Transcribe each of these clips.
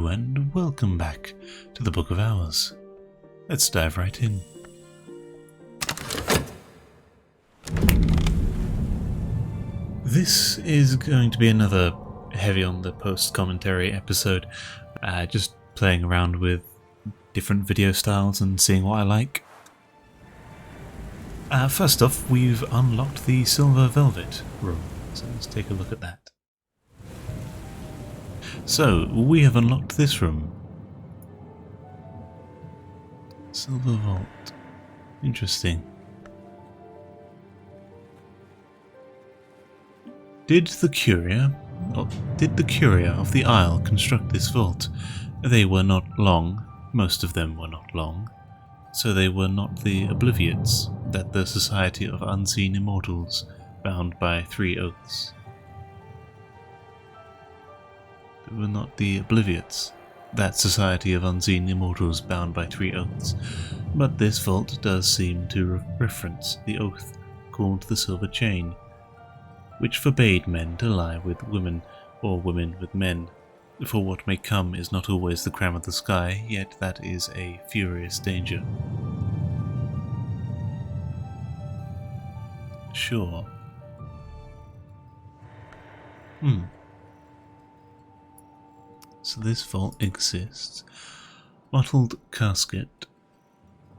Hello and welcome back to the Book of Hours. Let's dive right in. This is going to be another heavy on the post-commentary episode, just playing around with different video styles and seeing what I like. First off, we've unlocked the Silver Velvet room, so let's take a look at that. So, we have unlocked this room. Silver Vault. Interesting. Did the Curia of the Isle construct this vault? They were not long, most of them were not long, so they were not the Obliviates that the Society of Unseen Immortals, bound by 3 oaths. They were not the Obliviates, that Society of Unseen Immortals bound by 3 oaths, but this vault does seem to reference the oath called the Silver Chain, which forbade men to lie with women or women with men. For what may come is not always the crown of the sky, yet that is a furious danger. Sure. So this vault exists. Mottled casket.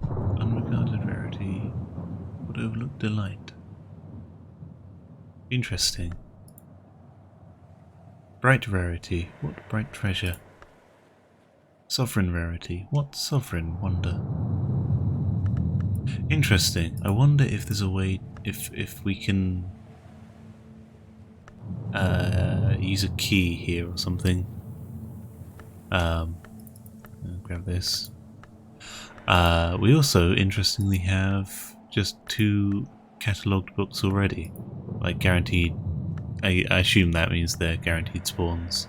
Unregarded rarity. Would overlook delight. Interesting. Bright rarity. What bright treasure? Sovereign rarity. What sovereign wonder? Interesting. I wonder if there's a way, if we can use a key here or something. I'll grab this. We also, interestingly, have just 2 catalogued books already. Like guaranteed. I assume that means they're guaranteed spawns.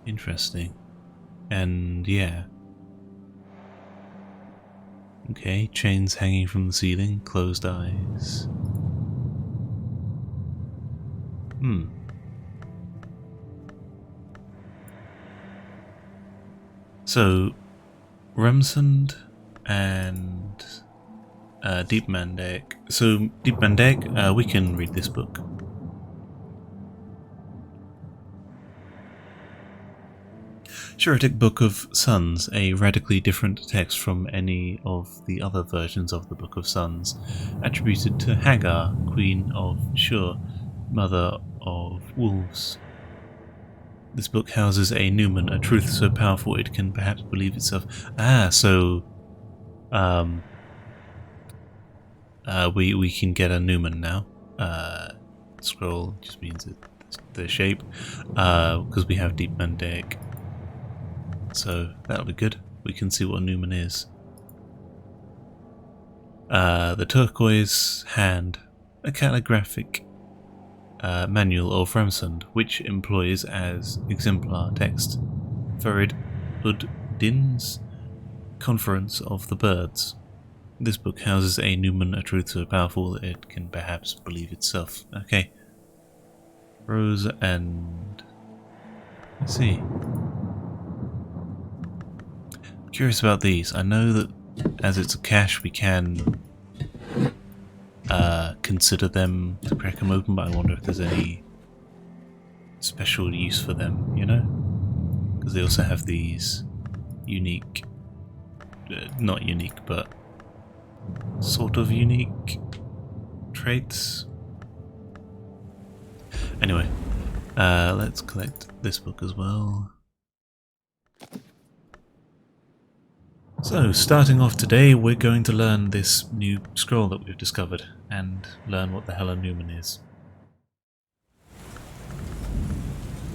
Interesting. And yeah. Okay, chains hanging from the ceiling, closed eyes. So, Remsund and Deep Mandaic. So, Deep Mandaic, we can read this book. Shuritic Book of Suns, a radically different text from any of the other versions of the Book of Suns, attributed to Hagar, Queen of Shur, Mother of Wolves. This book houses a Numen, a truth so powerful it can perhaps believe itself. We can get a Numen now. Scroll just means the shape, because we have Deep Mandaic. So that'll be good. We can see what a Numen is. The turquoise hand, a calligraphic manual of Ramsund, which employs as exemplar text Farid Uddin's Conference of the Birds. This book houses a Numen, a truth so powerful that it can perhaps believe itself. Okay. Rose and... let's see. I'm curious about these. I know that as it's a cache we can consider them to crack them open, but I wonder if there's any special use for them, you know? Because they also have these unique, not unique, but sort of unique traits. Anyway, let's collect this book as well. So, starting off today, we're going to learn this new scroll that we've discovered, and learn what the hell a Numen is.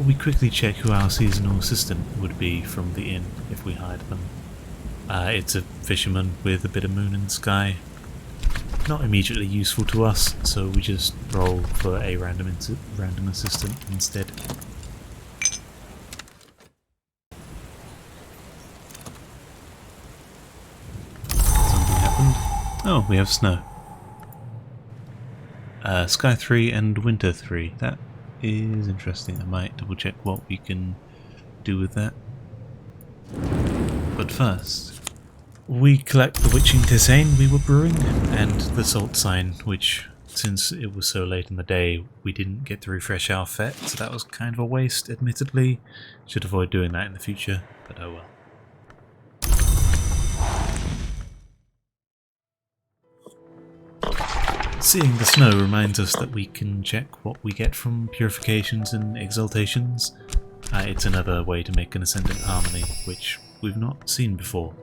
We quickly check who our seasonal assistant would be from the inn, if we hired them. It's a fisherman with a bit of moon in the sky. Not immediately useful to us, so we just roll for a random assistant instead. Oh, we have snow. Sky 3 and Winter 3. That is interesting. I might double check what we can do with that. But first, we collect the witching tisane we were brewing and the salt sign, which, since it was so late in the day, we didn't get to refresh our fet, so that was kind of a waste, admittedly. Should avoid doing that in the future, but oh well. Seeing the snow reminds us that we can check what we get from purifications and exaltations. It's another way to make an ascendant harmony, which we've not seen before.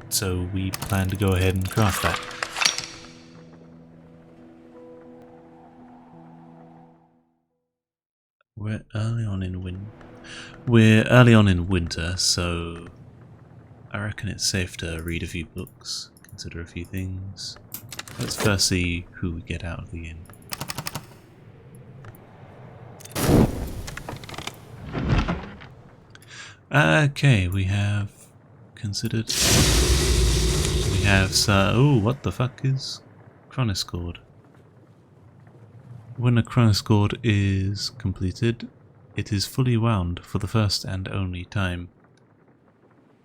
So we plan to go ahead and craft that. We're early on in winter, so I reckon it's safe to read a few books, consider a few things. Let's first see who we get out of the inn. Okay, we have considered. We have oh, what the fuck is Chroniscord? When a Chroniscord is completed, it is fully wound for the first and only time.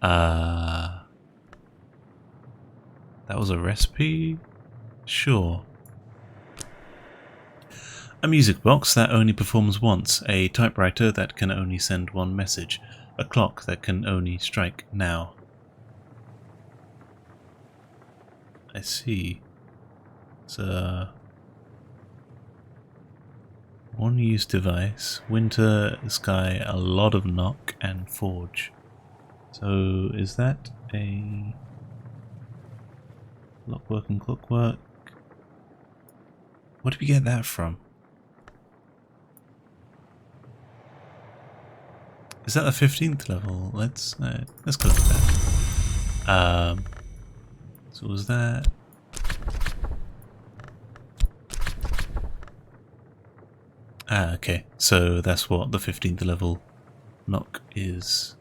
That was a recipe? Sure. A music box that only performs once, a typewriter that can only send one message, a clock that can only strike now. I see. It's a one-use device, winter sky, a lot of knock, and forge. So is that a lockwork and clockwork? Where did we get that from? Is that the 15th level? Let's go with that. So was that? Okay. So that's what the 15th level knock is.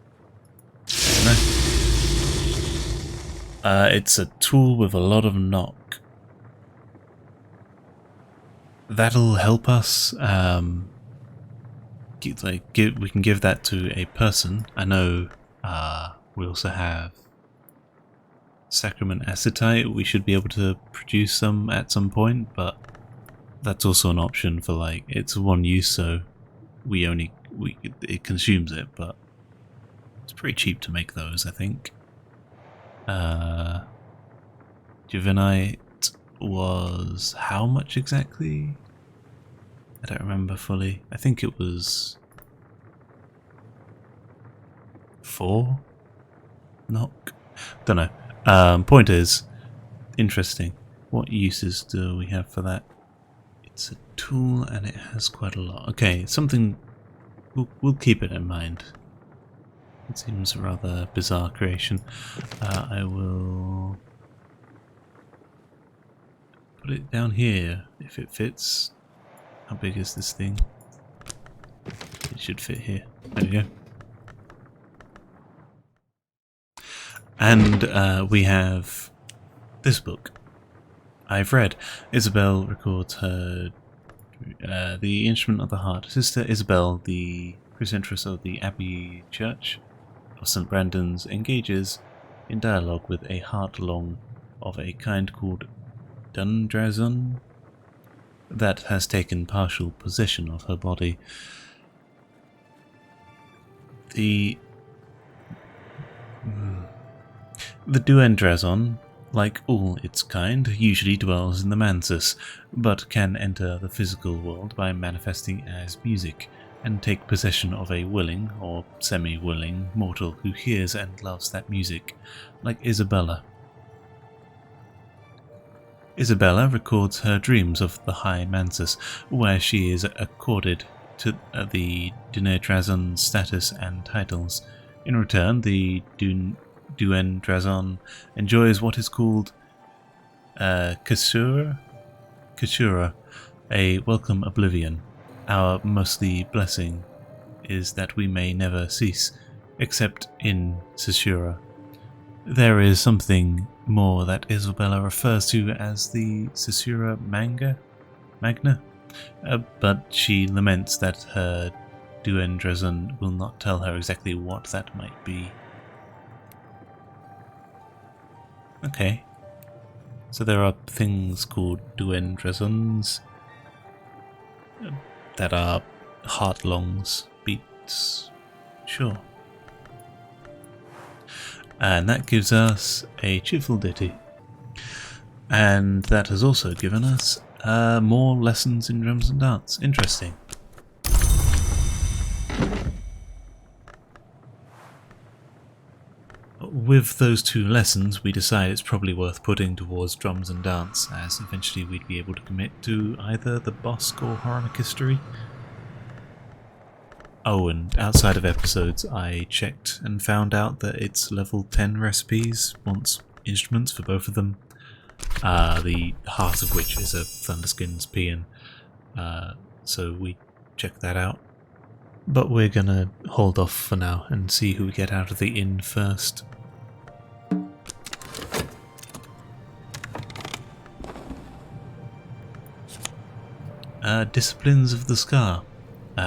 It's a tool with a lot of knock. That'll help us. We can give that to a person. I know. We also have sacrament acetite. We should be able to produce some at some point, but that's also an option for like it's one use, so it consumes it, but it's pretty cheap to make those, I think. Divinite was how much exactly? I don't remember fully. I think it was 4 knock. Don't know. Point is, interesting. What uses do we have for that? It's a tool and it has quite a lot. Okay, something we'll keep it in mind. It seems a rather bizarre creation. I will put it down here if it fits. How big is this thing? It should fit here. There we go. And we have this book. I've read. Isabel records her the instrument of the heart. Sister Isabel, the precentress of the Abbey Church of St. Brandon's, engages in dialogue with a heart-long of a kind called Dundrazon that has taken partial possession of her body. The Duendrazon, like all its kind, usually dwells in the mansus, but can enter the physical world by manifesting as music, and take possession of a willing, or semi-willing, mortal who hears and loves that music, like Isabella. Isabella records her dreams of the High Mansus, where she is accorded to the Duendrazon status and titles. In return, the Duendrazon enjoys what is called Kasura, a welcome oblivion. Our mostly blessing is that we may never cease, except in Sasura. There is something more that Isabella refers to as the Sasura Magna. but she laments that her Duendrezen will not tell her exactly what that might be. Okay. So there are things called Duendrezens that are heart-longs, beats. Sure. And that gives us a cheerful ditty. And that has also given us more lessons in drums and dance. Interesting. With those 2 lessons, we decide it's probably worth putting towards drums and dance, as eventually we'd be able to commit to either the Bosque or Horonic History. Oh, and outside of episodes, I checked and found out that it's level 10 recipes wants instruments for both of them. The heart of which is a Thunderskins paean, so we checked that out. But we're gonna hold off for now and see who we get out of the inn first. Disciplines of the Scar.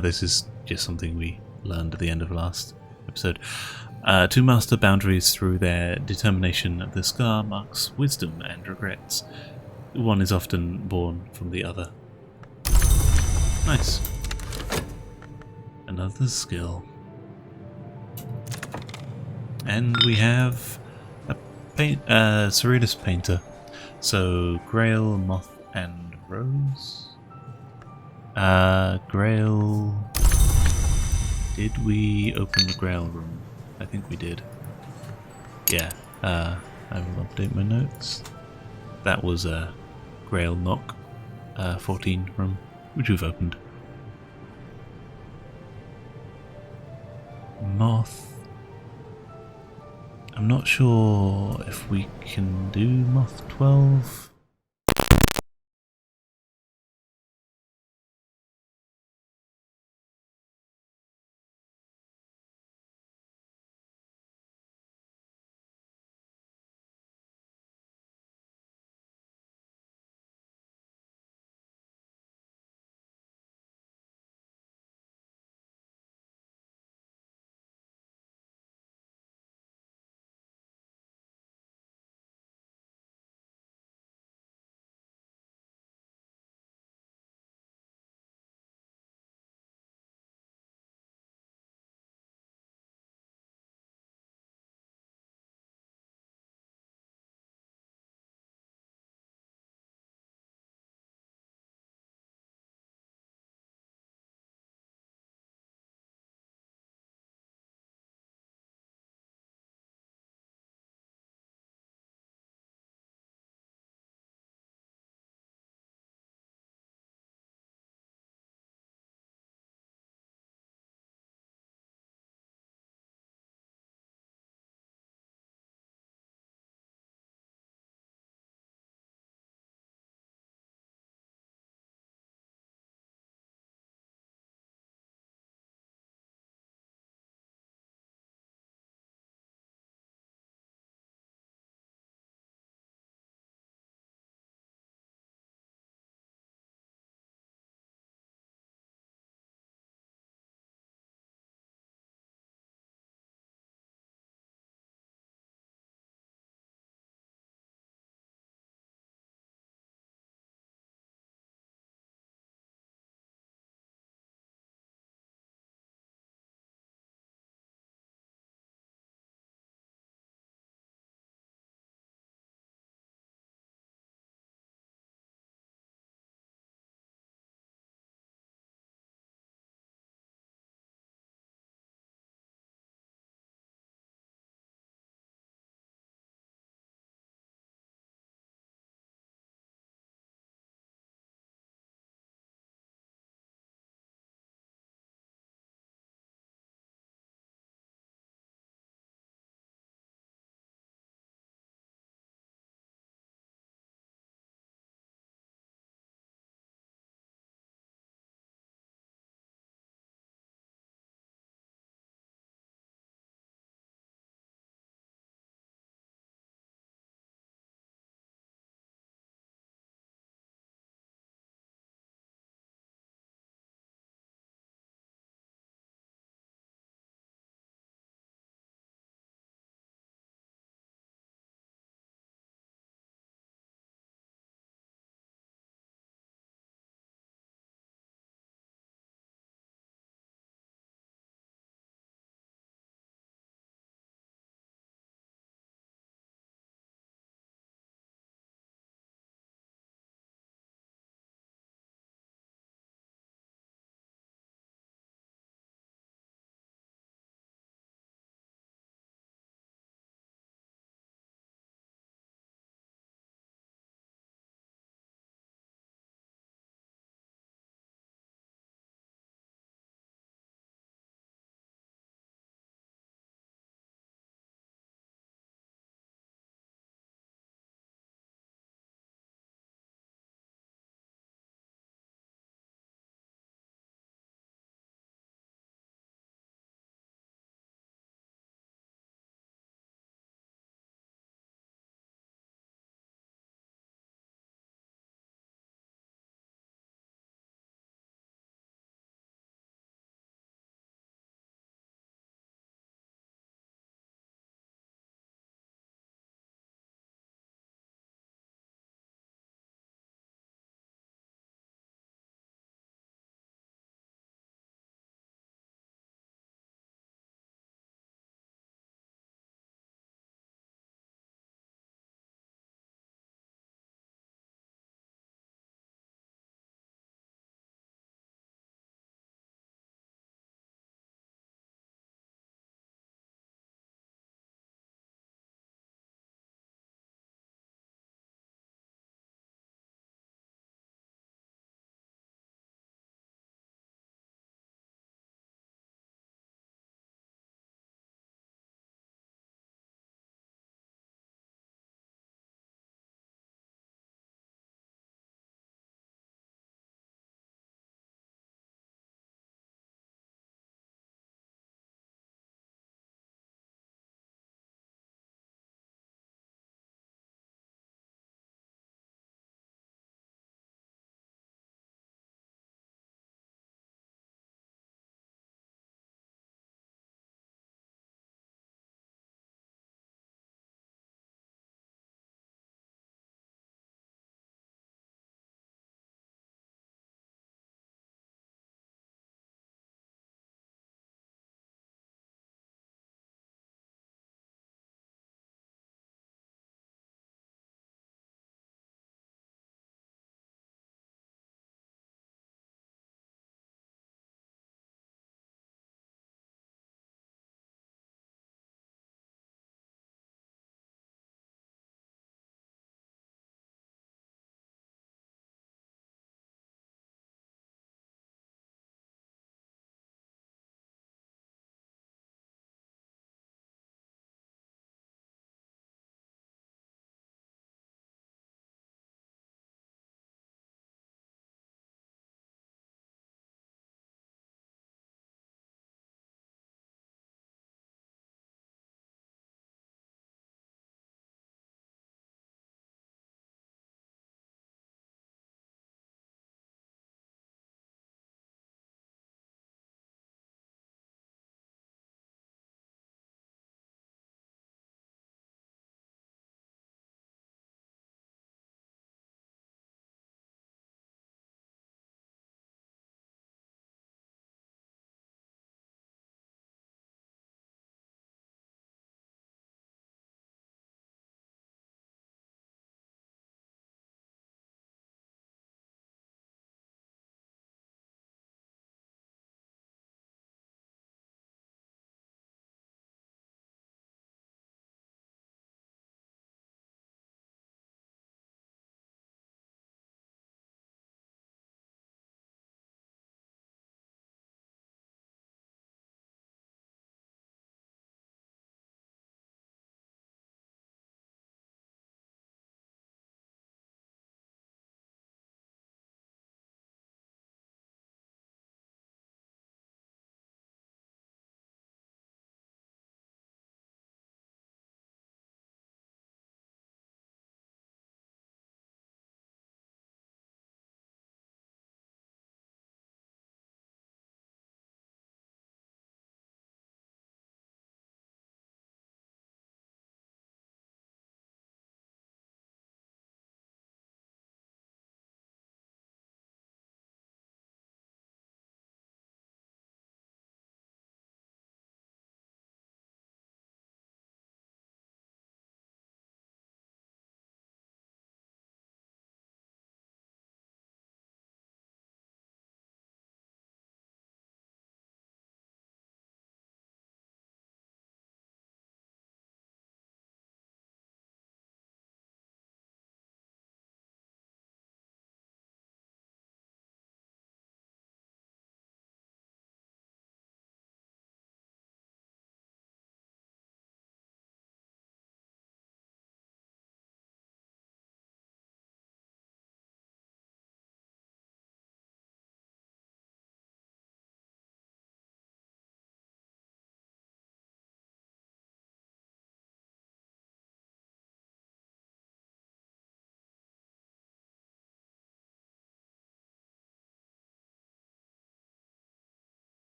This is just something we learned at the end of last episode. To master boundaries through their determination, the Scar marks wisdom and regrets. One is often born from the other. Nice. Another skill. And we have a Cerulus Painter. So, Grail, Moth, and Rose. Grail... Did we open the Grail room? I think we did. Yeah, I will update my notes. That was a Grail Knock 14 room, which we've opened. Moth. I'm not sure if we can do Moth 12.